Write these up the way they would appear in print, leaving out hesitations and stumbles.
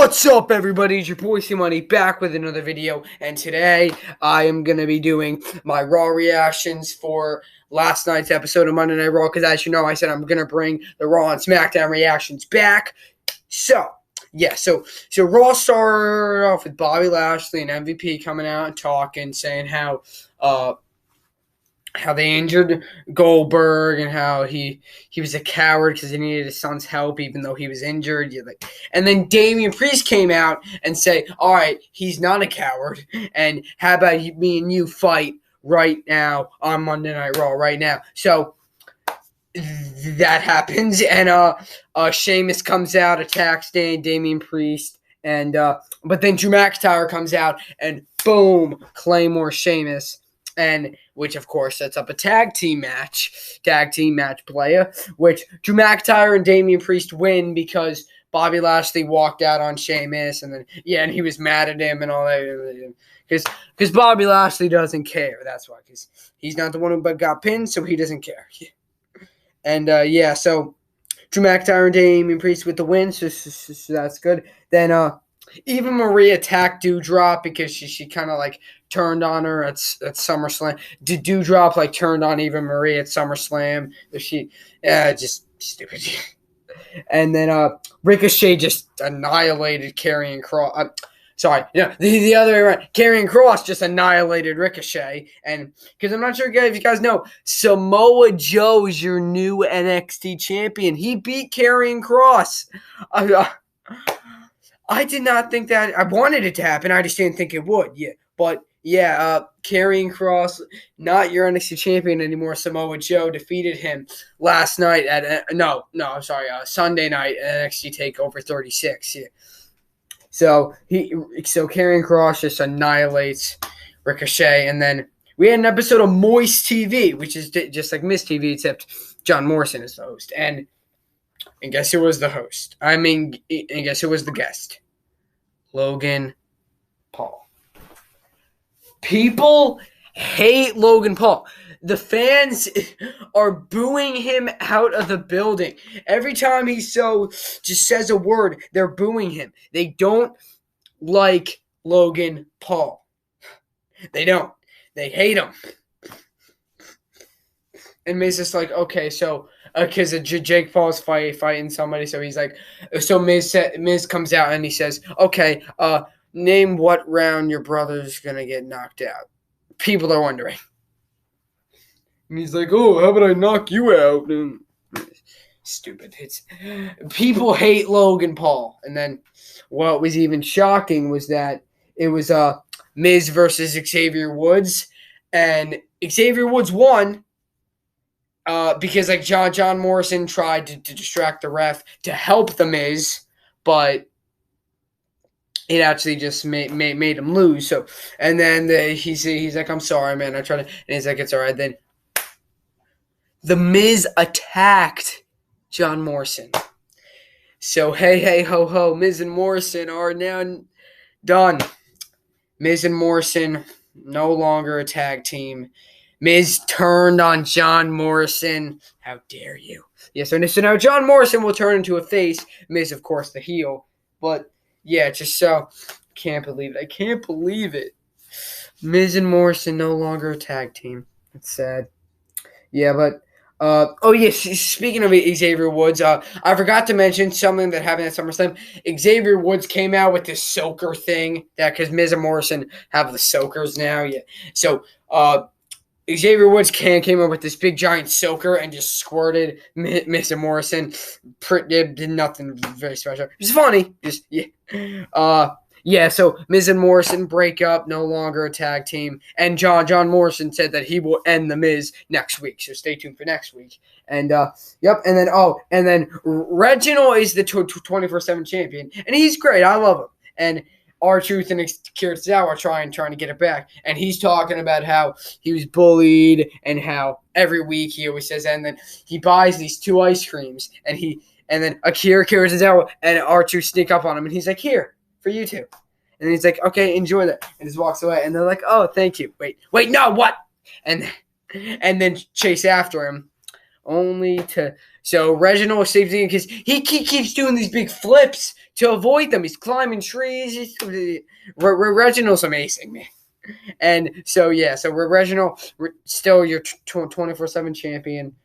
What's up, everybody? It's your boy C-Money back with another video, and today I am going to be doing my Raw reactions for last night's episode of Monday Night Raw, because as you know, I said I'm going to bring the Raw and SmackDown reactions back. So Raw started off with Bobby Lashley and MVP coming out and talking, saying how they injured Goldberg and how he was a coward because he needed his son's help even though he was injured. And then Damian Priest came out and say, all right, he's not a coward, and how about me and you fight right now on Monday Night Raw right now? So that happens, and Sheamus comes out, attacks Damian Priest, and but then Drew McIntyre comes out and boom, Claymore Sheamus. And which, of course, sets up a tag team match player, which Drew McIntyre and Damian Priest win because Bobby Lashley walked out on Sheamus, and then and he was mad at him and all that, because Bobby Lashley doesn't care. That's why, because he's not the one who got pinned, so he doesn't care. And so Drew McIntyre and Damian Priest with the win, so that's good. Then Eva Marie attacked Doudrop because she kind of like turned on her at SummerSlam. Doudrop like turned on Eva Marie at SummerSlam. Just stupid. And then Ricochet just annihilated Karrion Kross. The other way around. Karrion Kross just annihilated Ricochet. And because I'm not sure if you guys know, Samoa Joe is your new NXT champion. He beat Karrion Kross. I did not think that. I wanted it to happen. I just didn't think it would. Karrion Kross, not your NXT champion anymore. Samoa Joe defeated him last night at Sunday night at NXT TakeOver 36. Yeah. So Karrion Kross just annihilates Ricochet, and then we had an episode of Moist TV, which is just like Miss TV, except John Morrison is the host. And guess who was the host? And guess who was the guest? Logan Paul. People hate Logan Paul. The fans are booing him out of the building. Every time he just says a word, they're booing him. They don't like Logan Paul. They don't. They hate him. And Miz is like, okay, so because Jake Paul's fighting somebody, so he's like, so Miz comes out and he says, okay, name what round your brother's gonna get knocked out. People are wondering. And he's like, oh, how about I knock you out? And stupid. People hate Logan Paul. And then what was even shocking was that it was Miz versus Xavier Woods, and Xavier Woods won. Because like John Morrison tried to distract the ref to help the Miz, but it actually just made him lose. So, and then he's like, I'm sorry, man. I tried to, and he's like, it's all right. Then the Miz attacked John Morrison. So hey ho ho, Miz and Morrison are now done. Miz and Morrison no longer a tag team. Miz turned on John Morrison. How dare you? So now John Morrison will turn into a face. Miz, of course, the heel. But, can't believe it. I can't believe it. Miz and Morrison no longer a tag team. It's sad. Speaking of Xavier Woods, I forgot to mention something that happened at SummerSlam. Xavier Woods came out with this soaker thing, because Miz and Morrison have the soakers now. So, Xavier Woods came up with this big giant soaker and just squirted Miz and Morrison. Did nothing very special. It was funny. So Miz and Morrison break up, no longer a tag team. And John Morrison said that he will end the Miz next week. So stay tuned for next week. And and then Reginald is the 24/7 champion, and he's great. I love him. And R-Truth and Akira Tozawa are trying to get it back. And he's talking about how he was bullied and how every week he always says, and then he buys these 2 ice creams, and then Akira Tozawa and R-Truth sneak up on him, and he's like, here, for you two. And he's like, okay, enjoy that. And just walks away. And they're like, oh, thank you. Wait, no, what? And then chase after him. So Reginald saves him because he keeps doing these big flips to avoid them. He's climbing trees. Reginald's amazing, man. And so Reginald still your 24/7 champion.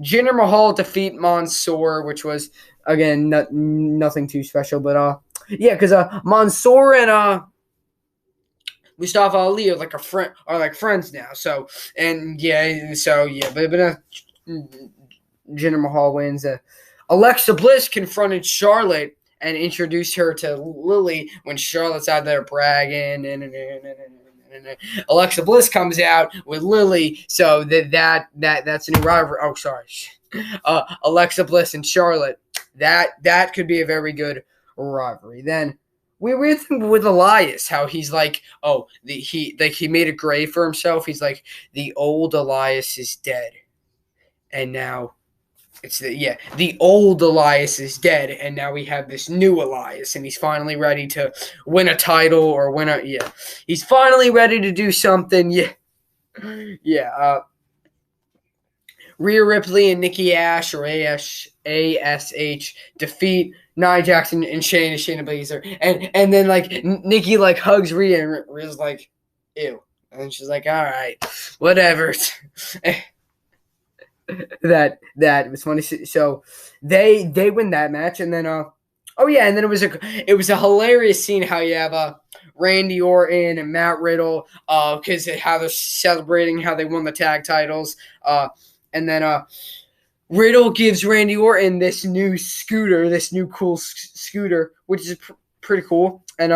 Jinder Mahal defeat Mansoor, which was again nothing too special, but because Mansoor and Mustafa Ali are like friends now. So but Jinder Mahal wins. Alexa Bliss confronted Charlotte and introduced her to Lily when Charlotte's out there bragging and Alexa Bliss comes out with Lily, so that's a new rivalry. Oh, sorry, Alexa Bliss and Charlotte. That could be a very good rivalry. Then we think with Elias how he's like, he made a grave for himself. He's like, the old Elias is dead, and now. The old Elias is dead, and now we have this new Elias, and he's finally ready to win a title or he's finally ready to do something. Rhea Ripley and Nikki Ash or ASH defeat Nia Jackson and Shayna Baszler, and then like Nikki like hugs Rhea, and Rhea's like, ew, and she's like, all right, whatever. That was funny. So they win that match, and then and then it was a hilarious scene how you have Randy Orton and Matt Riddle because how they're celebrating how they won the tag titles, and then Riddle gives Randy Orton this new cool scooter, which is pretty cool, and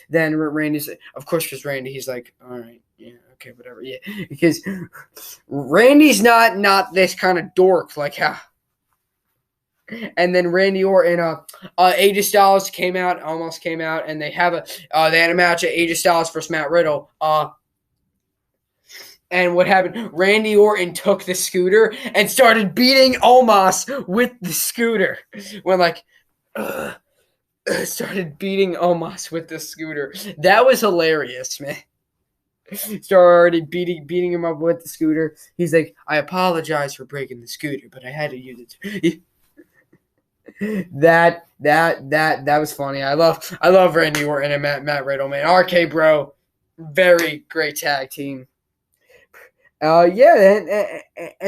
then Randy's of course because Randy he's like, all right, yeah. Okay, whatever. Yeah, because Randy's not this kind of dork like how. And then Randy Orton, AJ Styles almost came out, and they had a match at AJ Styles versus Matt Riddle. And what happened? Randy Orton took the scooter and started beating Omos with the scooter. Started beating Omos with the scooter. That was hilarious, man. Started beating him up with the scooter. He's like, I apologize for breaking the scooter, but I had to use it. That was funny. I love Randy Orton and Matt Riddle, man. RK Bro, very great tag team. And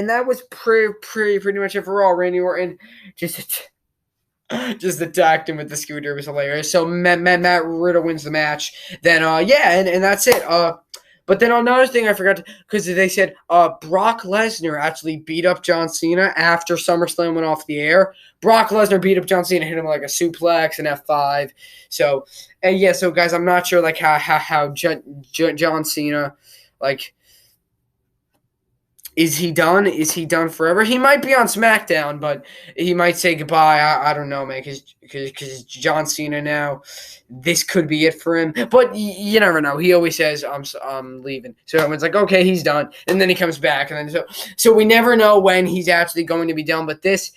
that was pretty much it for Raw. Randy Orton just attacked him with the scooter. It was hilarious. So Matt Riddle wins the match. Then and that's it. But then another thing I forgot, because they said Brock Lesnar actually beat up John Cena after SummerSlam went off the air. Brock Lesnar beat up John Cena, hit him like a suplex and F5. So guys, I'm not sure like how John Cena, like, is he done? Is he done forever? He might be on SmackDown, but he might say goodbye. I don't know, man, because John Cena now, this could be it for him. But you never know. He always says, I'm leaving. So everyone's like, okay, he's done. And then he comes back. And then so we never know when he's actually going to be done. But this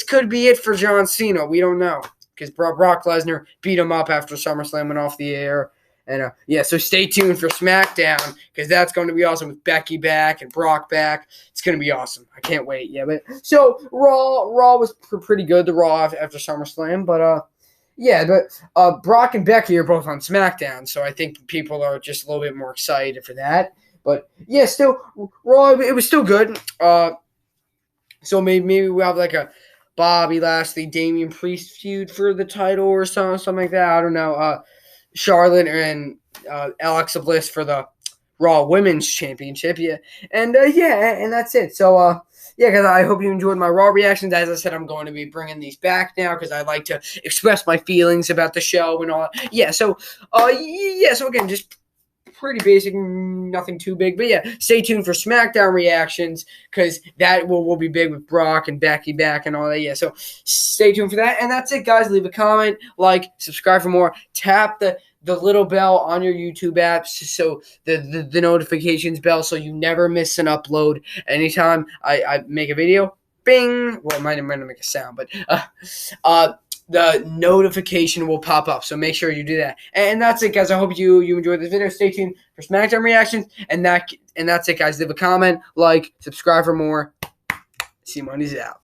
could be it for John Cena. We don't know. Because Brock Lesnar beat him up after SummerSlam went off the air. And so stay tuned for SmackDown because that's going to be awesome with Becky back and Brock back. It's going to be awesome. I can't wait. Yeah, but so Raw was pretty good. The Raw after SummerSlam, but Brock and Becky are both on SmackDown, so I think people are just a little bit more excited for that. But yeah, still Raw. It was still good. So maybe we'll have like a Bobby Lashley, Damian Priest feud for the title or something like that. I don't know. Charlotte and Alexa Bliss for the Raw Women's Championship. Yeah. And that's it. So, guys, I hope you enjoyed my Raw reactions. As I said, I'm going to be bringing these back now because I like to express my feelings about the show and all. Yeah, so again, just pretty basic, nothing too big. But yeah, stay tuned for SmackDown reactions because that will be big with Brock and Becky back and all that. Yeah, so stay tuned for that. And that's it, guys. Leave a comment, like, subscribe for more. Tap the little bell on your YouTube apps so the notifications bell so you never miss an upload. Anytime I make a video, bing. Well, it might not make a sound, but the notification will pop up. So make sure you do that. And that's it, guys. I hope you enjoyed this video. Stay tuned for SmackDown reactions. And that's it, guys. Leave a comment, like, subscribe for more. See C Money's out.